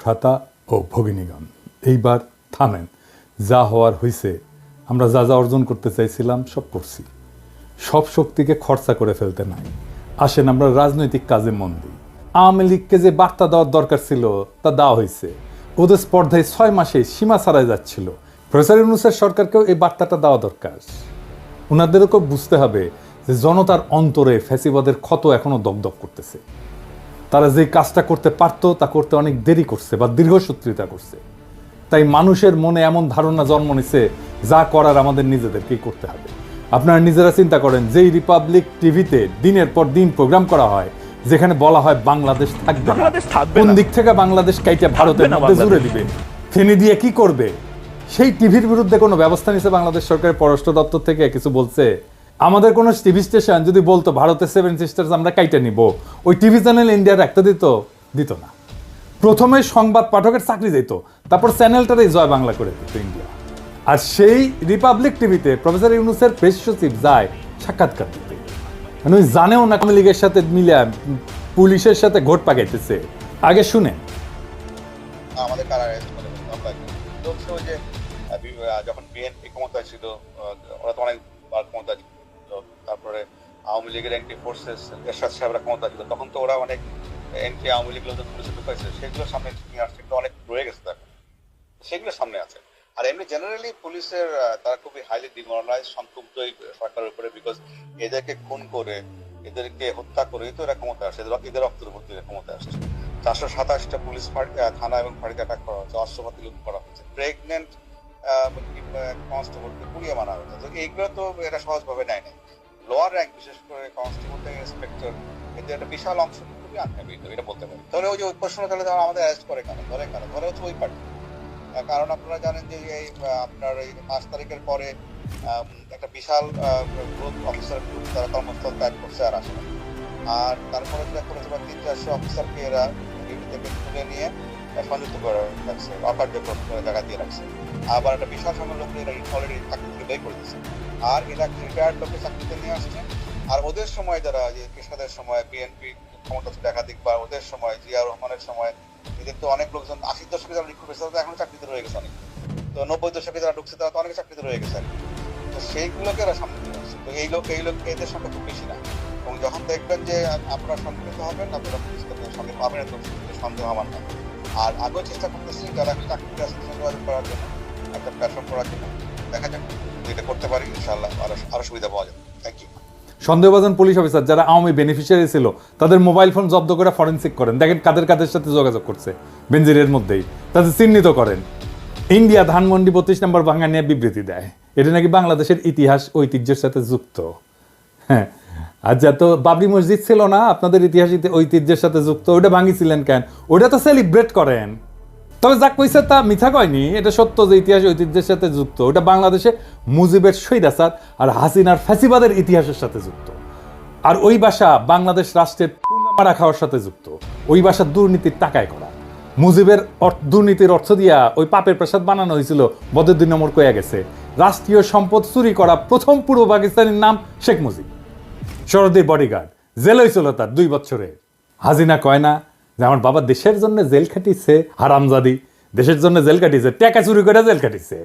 ভ্রাতা ও ভগিনীগণ, এইবার থামেন। যা হওয়ার হয়েছে, আমরা যা যা অর্জন করতে চাইছিলাম সব করছি। সব শক্তিকে খরচা করে ফেলতে নাই। আসেন আমরা রাজনৈতিক কাজে মন দিই। আওয়ামী লীগকে যে বার্তা দেওয়ার দরকার ছিল তা দেওয়া হয়েছে। ওদের স্পর্ধায় 6 মাসে সীমা ছাড়াই যাচ্ছিল। প্রফেসর ইউনূসের সরকারকেও এই বার্তাটা দেওয়া দরকার। ওনাদেরকেও বুঝতে হবে যে জনতার অন্তরে ফ্যাসিবাদের ক্ষত এখনো দগদগ করতেছে। তারা যে কাজটা করতে পারতো তা করতে অনেক দেরি করছে বা দীর্ঘসূত্রিতা করছে। তাই মানুষের মনে এমন ধারণা জন্ম নিছে, যা করার আমাদের নিজেদেরকেই করতে হবে। আপনারা নিজেরা চিন্তা করেন, যেই রিপাবলিক টিভিতে দিনের পর দিন প্রোগ্রাম করা হয়, যেখানে বলা হয় বাংলাদেশ থাকবে না, কোন দিক থেকে বাংলাদেশ কাইটা ভারতের মধ্যে জুড়ে দিবে, ফেনি দিয়ে কি করবে, সেই টিভির বিরুদ্ধে কোনো ব্যবস্থা নিছে বাংলাদেশ সরকারের পররাষ্ট্র দপ্তর থেকে কিছু বলছে? আমাদের কোনো টিভি স্টেশন যদি বলতো ভারতের 7 সিস্টার্স আমরা কাইটা নিব, ওই টিভি চ্যানেল ইন্ডিয়া রাখতে দিত না। প্রথমে সংবাদ পাঠকের চাকরি যেত, তারপর চ্যানেলটারে জয় বাংলা করে দিত ইন্ডিয়া। আর সেই রিপাবলিক টিভিতে প্রফেসর ইউনূসের প্রেস সচিব যায় সাক্ষাৎকার দিতে, মানে ওই জানেও না আওয়ামী লীগের সাথে মিলে পুলিশের সাথে ঘোট পাকাইতেছে। আগে শুনে আমাদের কারা অ্যারেস্ট করে যে যখন বিএনপি ক্ষমতায় ছিল, ওরা তো অনেকবার ক্ষমতা ছিল, তারপরে আওয়ামী লীগের অ্যান্টি ফোর্সেস এরশাদ সাহেবরা ক্ষমতা ছিল, তখন তো ওরা অনেক অ্যান্টি আওয়ামী লীগ লোকজন পুলিশে ঢুকাইছে, সেগুলো সামনে নিয়ে আসছে, অনেক রয়ে গেছে এখন, সেগুলো সামনে আছে। আর এমনি জেনারেলি পুলিশের তারা খুবই হাইলি ডিমোরালাইজ, সন্তুষ্ট সরকারের উপরে, বিকজ এদেরকে খুন করে, এদেরকে হত্যা করে তো এরা ক্ষমতা আসছে, এদের রক্তের উপর দিয়ে ক্ষমতা আসছে। 427টা পুলিশ থানা এবং ফাঁড়িতে অ্যাটাক করা হচ্ছে, অস্ত্রপাতি লুট করা হচ্ছে, প্রেগনেন্ট কনস্টেবলকে পুড়িয়ে মারা হচ্ছে। তো এইগুলো তো এরা সহজভাবে নেয় নাই। লোয়ার র্যাঙ্ক, বিশেষ করে কনস্টেবল থেকে ইন্সপেক্টর, এদের একটা বিশাল অংশ খুবই আনহ্যাপি, এটা বলতে পারি। তাহলে ওই যে ওই প্রশ্ন, তাহলে আমাদের অ্যারেস্ট করে কেন, ধরে হচ্ছে ওই পার্টি। কারণ আপনারা জানেন যে এই আপনার এই 5 তারিখের পরে একটা বিশাল গ্রুপ অফিসার গ্রুপ তারা কর্মস্থল ত্যাগ করছে আর আসে না। আর তারপরে যেটা করেছে 300-400 অফিসারকে এরা ডিউটি থেকে তুলে নিয়ে সংযুক্ত করে রাখছে, অকার্যকর জায়গা দিয়ে রাখছে। আবার একটা বিশাল সংখ্যক লোক এরা অলরেডি চাকরি থেকে বের করে দিচ্ছে। আর এরা রিটায়ার্ড লোককে চাকরিতে নিয়ে আসছে। আর ওদের সময় যারা যে কৃষ্ণদের সময় বিএনপি ক্ষমতা ছিল একাধিক, বা ওদের সময় জিয়া রহমানের সময় এদের তো অনেক লোকজন 80 দশকে যারা রিক্রুট হয়েছে তারা এখন চাকরিতে রয়ে গেছে অনেক। তো 90 দশকে যারা ঢুকছে তারা তো অনেক চাকরিতে রয়ে গেছে। তো সেইগুলোকে এরা সামনে নিয়ে আসছে। তো এই লোক এদের সংখ্যা খুব বেশি না। এবং যখন দেখবেন যে আপনারা সংগঠিত হবেন, আপনারা পুলিশকে সঙ্গে পাবেন, তো সন্দেহ আমার না। আর আগেও চেষ্টা করতেছি যারা চাকরিতে আছে যোগাযোগ করার জন্য, একটা প্ল্যাটফর্ম করার জন্য। দেখা যাক যেটা করতে পারি, ইনশাআল্লাহ আরো সুবিধা পাওয়া যাবে। Thank you. সন্দেহভাজন পুলিশ অফিসার যারা আওয়ামী বেনিফিশিয়ারি ছিল, তাদের মোবাইল ফোন জব্দ করে ফরেনসিক করেন, দেখেন কাদের সাথে যোগাযোগ করছে বেনজিরের মধ্যেই, তাদের চিহ্নিত করেন। ইন্ডিয়া ধানমন্ডি 32 নম্বর ভাঙা নিয়ে বিবৃতি দেয়, এটা নাকি বাংলাদেশের ইতিহাস ঐতিহ্যের সাথে যুক্ত। হ্যাঁ, আর যা তো বাবরি মসজিদ ছিল না আপনাদের ইতিহাস ঐতিহ্যের সাথে যুক্ত, ওটা ভাঙিছিলেন কেন? ওটা তো সেলিব্রেট করেন। তবে যা কইছে তা মিথ্যা কয়নি, এটা সত্য যে ইতিহাস ঐতিহ্যের সাথে যুক্ত। ওটা বাংলাদেশে মুজিবের স্বৈরাচার আর হাসিনার ফ্যাসিবাদের ইতিহাসের সাথে যুক্ত। আর ওই ভাষা বাংলাদেশ রাষ্ট্রের মারা খাওয়ার সাথে যুক্ত। ওই ভাষা দুর্নীতির টাকায় করা। মুজিবের দুর্নীতির অর্থ দিয়া ওই পাপের প্রসাদ বানানো হয়েছিল, বদের 2 নম্বর কয়া গেছে। রাষ্ট্রীয় সম্পদ চুরি করা প্রথম পূর্ব পাকিস্তানের নাম শেখ মুজিব। শরদের বডিগার্ড, জেল হয়েছিল তার 2 বছরে। হাসিনা কয় না যে আমার বাবা দেশের জন্য জেল খাটিছে, হারামজাদি দেশের জন্য জেল কাটিছে, টাকা চুরি করে জেল কাটিছে।